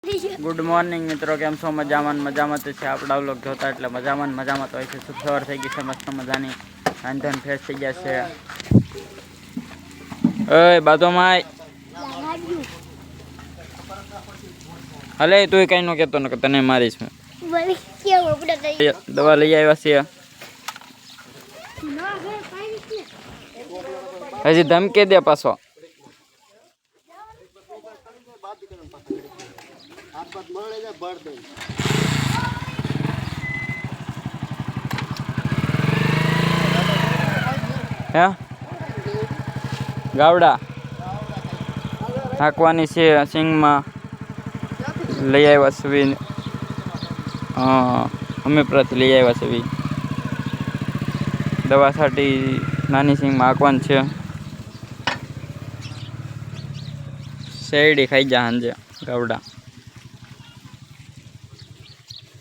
Good morning मित्रों, केम छो? मजामां मजामां तो आपड़ा व्लॉग जोता एटले मजामां मजामां तो है। शुभ सवार थई गई छे, मस्त मजानी रांधन फ्रेश थई गया छे। ओय बादोमाय हले तू कई नो केतो न तने मारीश मैं दवा लई आव्या छे। हजी धमकी दे पाछो। गावड़ा हाकवानी छे सिंग में लई आव्या छे। होमियोपैथी लई आव्या छे। दवा साठी नानी सिंग में हाकवानी छे। शેરડી खाई जा हांजे गावड़ा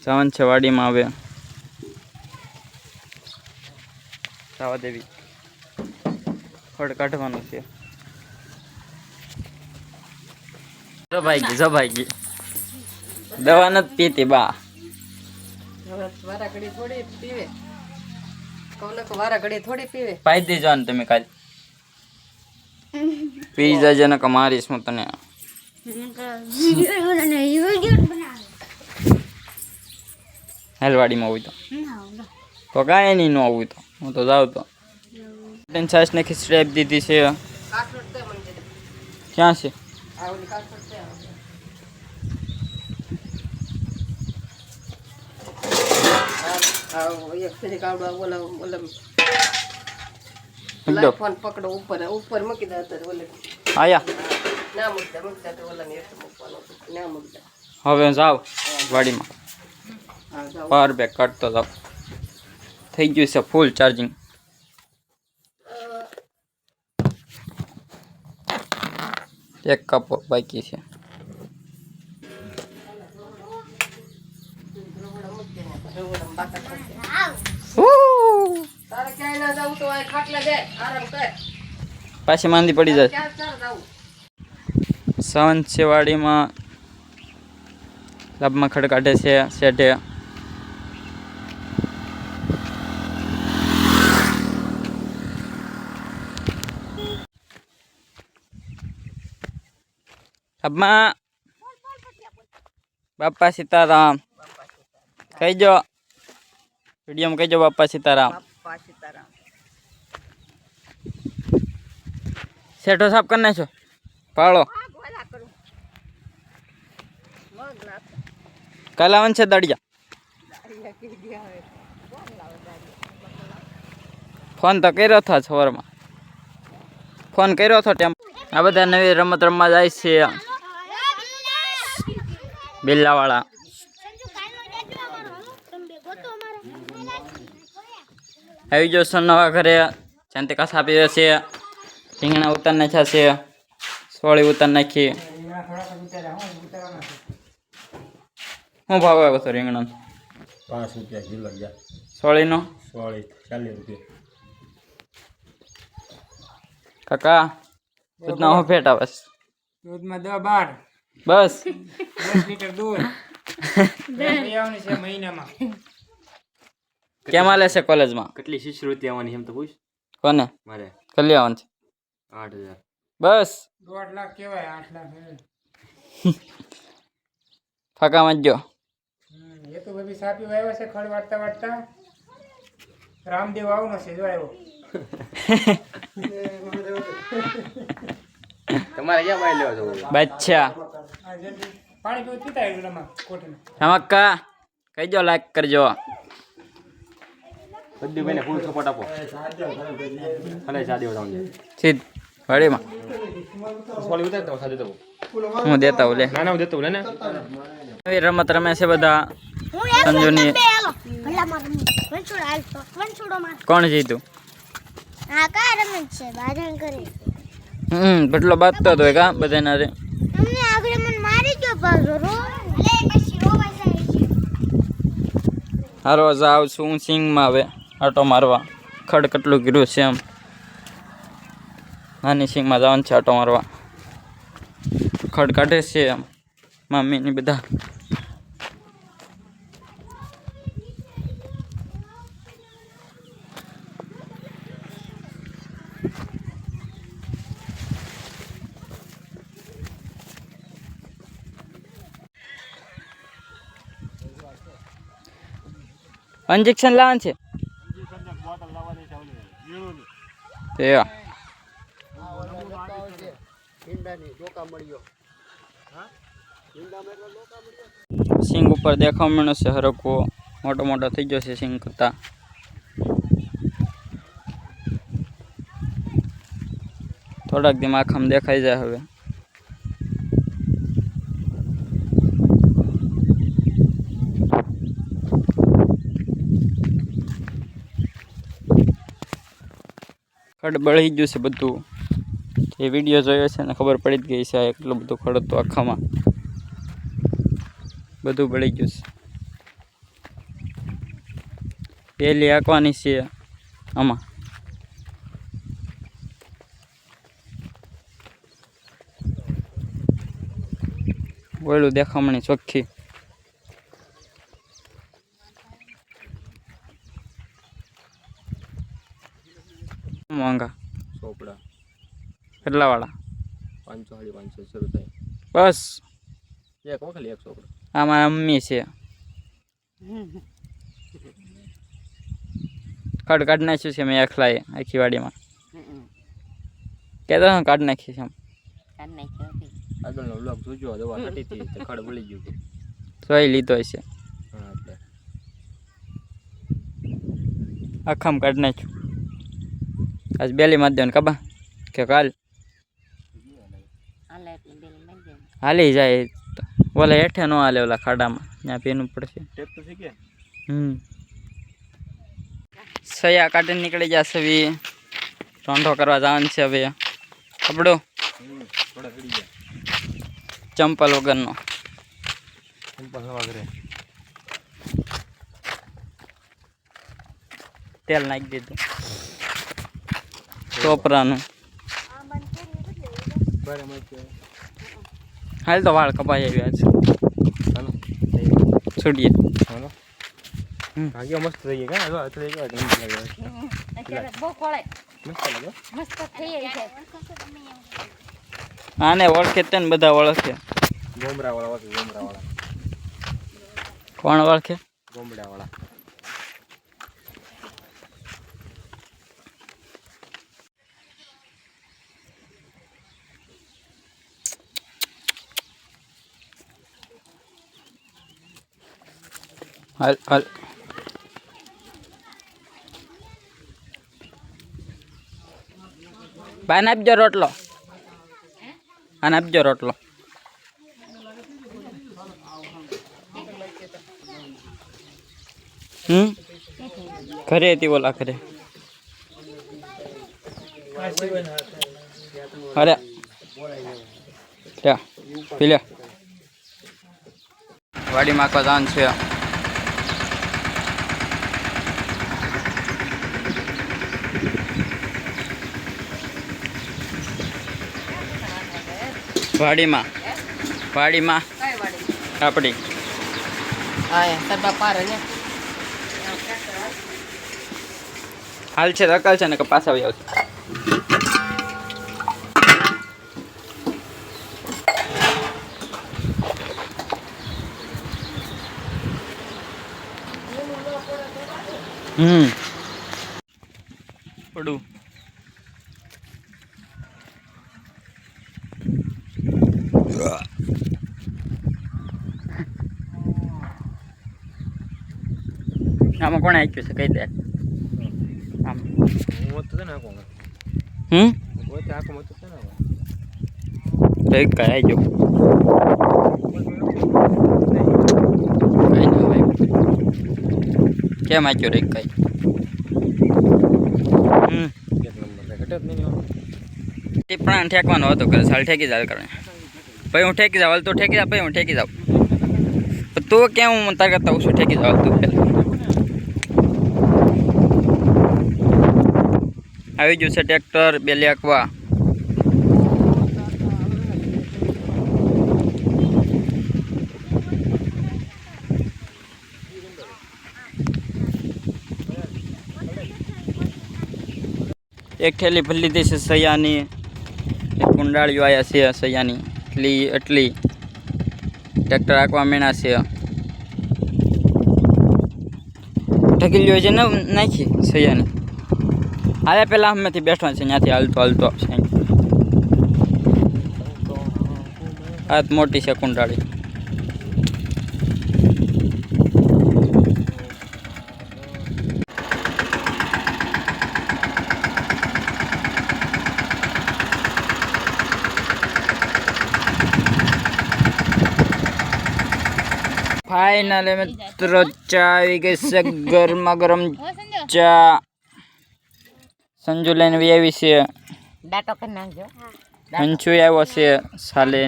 जवान छे वाड़ी में आवे सावा देवी फड़ काटवानुं छे। जो भाई दवा नत पीती बा वारा घड़ी थोड़ी पीवे कौनक वारा घड़ी थोड़ी पीवे पाई देजो ने तमे काल पी जाजे न कमारीश हूँ तने हेलवाड़ी में आवी तो काई नहीं नो आवी तो हूँ तो जाऊँ तो छाछ ने खिचड़ी आप दीदी से क्या से फोन पकड़ो ऊपर ऊपर मूकी दे आया ना मुकता तो ओला ने मूकવાનો ना मुकता હવે જાવ વાડીમાં પાવર બેક કાઢતો જાવ થઈ ગયું છે ફૂલ ચાર્જિંગ એક કપ બાકી છે તારે ક્યાંય ના જાવ તો આ ખાટલા દે આરામ કર પાછી માંદી પડી જાય ક્યાં ચાર જાવ સવન છે વાડીમાં લાભમાં ખડ કાઢે છે શેઠે લાભમાં બાપા સીતારામ કહીજો વિડીયોમાં કહીજો બાપા સીતારામ શેઠો સાફ કરી નાખો પાળો કાલે આવન છે દાડિયા ફોન તો કર્યો હતો સવારમાં ફોન કર્યો હતો ટેમ્પો આ બધા નવી રમત રમવા જાય છે બિલ્લાવાળા આવી ગયો છે નવા ઘરે શાંતિકાસ આપી છે રીંગણા ઉતાર નાખ્યા છે સોળી ઉતાર નાખી શું ભાવ આવ્યો હતો રીંગણા 5 રૂપિયા કિલો ગયા સોળીનો 40 રૂપિયા કાકા દૂધના હું ફેટ આવે દૂધમાં 12 બસ 10 લીટર દૂધ આવવાની છે મહિનામાં કેમ હાલે છે કોલેજમાં કેટલી શિષ્યવૃત્તિ આવવાની એમ તો પૂછ કોને મારે કલી આવવાનું છે 8000 બસ 1.5 લાખ કહેવાય 8 લાખ ફાકામાં જ ગયો એ તો બધી સાપી વાવ્યો છે ખડ વાટતા વાટતા રામદેવ આવનો છે જો આવ્યો તમારે ક્યાં બાઈ લેવા જવું બચ્ચા આ જલ્દી પાણી પીવું પીતા આવ્યું રમા કોઠીમાં હમક્કા કહીજો લાઈક કરજો બધી ભાઈને ફૂલ સપોર્ટ આપો અને સાદી વડાવજો સીધ વાડીમાં સોળી ઉતાર દો સાદી દો હું દેતા હું લે ના ના દેતો લે ને નવી રમત રમે છે બધા સંજુની કોણ જીતું ભટલો બાંધતો હતો કા બધાના રે હારો જાવ છું સિંગમાં હવે આટો મારવા ખડ કેટલું ગીરું છે એમ નાની સિંગમાં જવાનું છે આટો મારવા ખડ કાઢે છે એમ મમ્મી ની બધા इंजेक्शन लावन छे ते सिंग ऊपर देखा मळ्यो छे हरको मोटो मोटो थई गयो छे सिंग करता थोड़ाक दिमाग हम देखाई जाए हवे खड बળી ગયું છે બધું જે વિડિયો જોયો છે ને ખબર પડી જ ગઈ છે એટલું બધું ખડ હતું આખામાં બધું બળી ગયું છે પેલી આંકવાની છે આમાં ઓલું દેખામણી ચોખ્ખી મોંઘા ચોપડા કેટલા વાળા 500 550 શરૂ થાય બસ એક વખત એક ચોપડો આમાં અમ્મી છે કાઢ કાઢ નાખ્યું છે મેં એકલાએ આખી વાડીમાં કેતો કાઢ નાખી છે આગળનો વ્લોગ જોજો દવા છટી હતી તો ખડ બળી ગયું સોય લીધો છે હા એટલે આખામ કાઢ નાખ્યું આજ બેલી માં દેવાનું કબા કે કાલ હાલી જાય ઓલા હેઠે ન હાલે ઓલા ખાડામાં ત્યાં પીનું પડશે ટેપ તો શીખે સયા કાઢીને નીકળી જશે હવે રોંઢો કરવા જવાનું છે હવે કપડો થોડા પડી ગયા ચંપલ વગરનો સિમ્પલ હવા કરે તેલ નાખી દીધું ટોપરાનું બારે મત હાલ તો વાળ કપાઈ આવ્યા છે હાલો છોડીએ હાલો ભાગ્યો મસ્ત થઈ ગયા કા જો એટલે કેવા ગંધ લાગે અત્યારે બહુ કોળે મસ્ત લાગે મસ્ત થઈ છે આને ઓળખે તે ને બધા ઓળખે ગોમરા વાળા વાગે ગોમરા વાળા કોણ ઓળખે ગોમડા વાળા હાલ હાલ બાને આપજો રોટલો આને આપજો રોટલો ઘરે હતી ઓલા ઘરે અરે ત્યાં પી લે વાડીમાં કો જાન છે વાડીમાં વાડીમાં કઈ વાડી આપણી હા સરબા પાર ને હાલ છે રકાલ છે ને કે પાછા આવી આવશે પડું આમાં કોણે આપ્યું છે કહી દે આમ મોત તો ના કોણ મોત આકો મોત તો ના તો એક કઈ આવજો કઈ ના ભાઈ કેમ આપ્યો રે કઈ એક નંબર ઘટત નહીં ટીપણા ઠેકવાનો હતો કે સાલ ઠેકી જાવ કરે ભાઈ હું ઠેકી જાવ તો ઠેકી જાવ ભાઈ હું ઠેકી જાવ તું કેમ હું તાર કરતા ઓછું ઠેકી જાવ તું પેલા આવી ગયું છે ટ્રેક્ટર બેલી આંકવા એક થેલી ભરી લીધી છે સૈયાની. એક કુંડાળીઓ આવ્યા છે સૈયાની એટલી ટ્રેક્ટર આંકવા મીણા છે. ઢગીલીઓ છે ને નાખી સૈયાની. હાલે પહેલાં અમેથી બેઠવા છે ત્યાંથી હાલતો આવશે. આ મોટી છે કુંડાળી. ફાઇનલ મિત્રો ચા આવી ગઈ છે ગરમા ગરમ ચા. સંજુ લઈને આવી છે. ડાટો કરી નાખજો. મંચુ આવ્યો છે સાલે.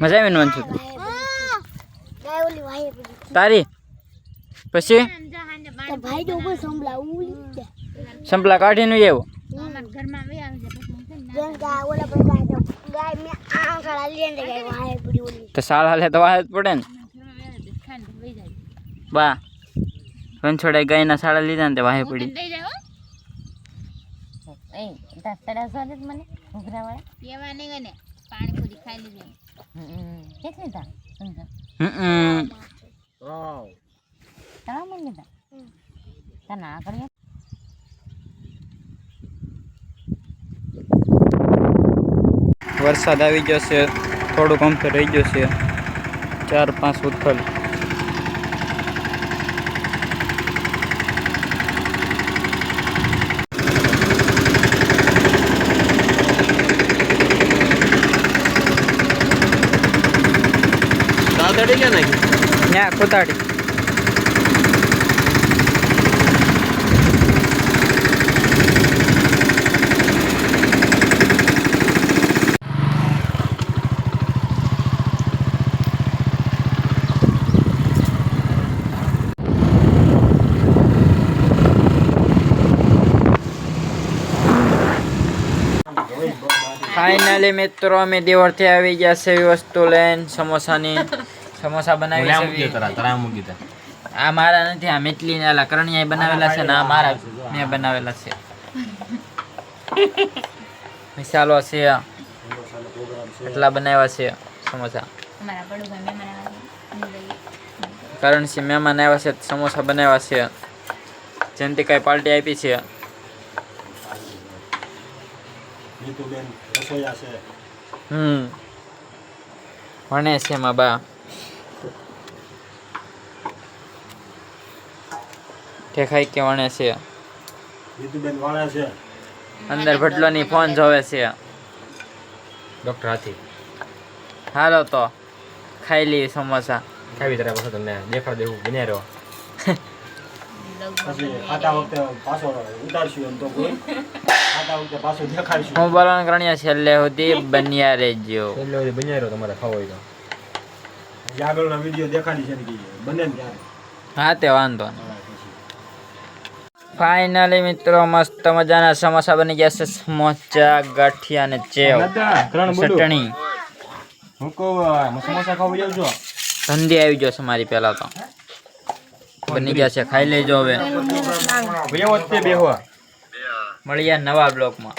મજા આવી ને મંચુ તારી? પછી સંપલા કાઢીને આવ્યો. તો સાળ હાલે તો વાહ જ પડે ને. બા રણછોડે ગાયના સાડા લીધા ને તે વાહે પડી. વરસાદ આવી ગયો છે. થોડુંક અમથું રહી ગયું છે. 4-5 ઉથલ. ત્યાં ખોતાડી ફાઇનલી મિત્રો અમે દેવળથી આવી ગયા છે એવી વસ્તુ લઈને સમોસાની. સમોસા બનાવી છે. આ મારા નથી, આ મિતલી ને આલા કરણિયા બનાવેલા છે ને આ મારા મેં બનાવેલા છે. મિસાલો છે એટલા બનાવ્યા છે સમોસા. કરણસિંહ મહેમાન આવ્યા છે સમોસા બનાવ્યા છે. જયંતિકાઈ પાર્ટી આપી છે. ભણે છે એમાં બા. ઠેખાઈ કે વણે છે. અંદર ભટલોની ફોન જોવે છે. ડોક્ટર હાથી હાલો તો ખાઈ લઈએ સમોસા. ખાવી તારા પાસે તમને દેખાડ દેવું બન્યા રહ્યો. હું બોલવાનું કરણ્યા છેલ્લે સુધી બન્યા રહેજો. બન્યા રહ્યો તમારે ખાવો હોય તો. આગળના વિડીયો દેખાડી છે બને ને ત્યારે. હા તે વાંધો નહીં. ફાઇનલી મિત્રો મસ્ત મજાના સમોસા બની ગયા છે. સમોસા ગાંઠિયા અને ચેવ ચટણી. હું કહું સમોસા ખાવા જાવ છો? ધંધી આવી ગયો છે મારી પહેલા તો. બની ગયા છે ખાઈ લેજો હવે. બેહો મળીએ નવા બ્લોગમાં.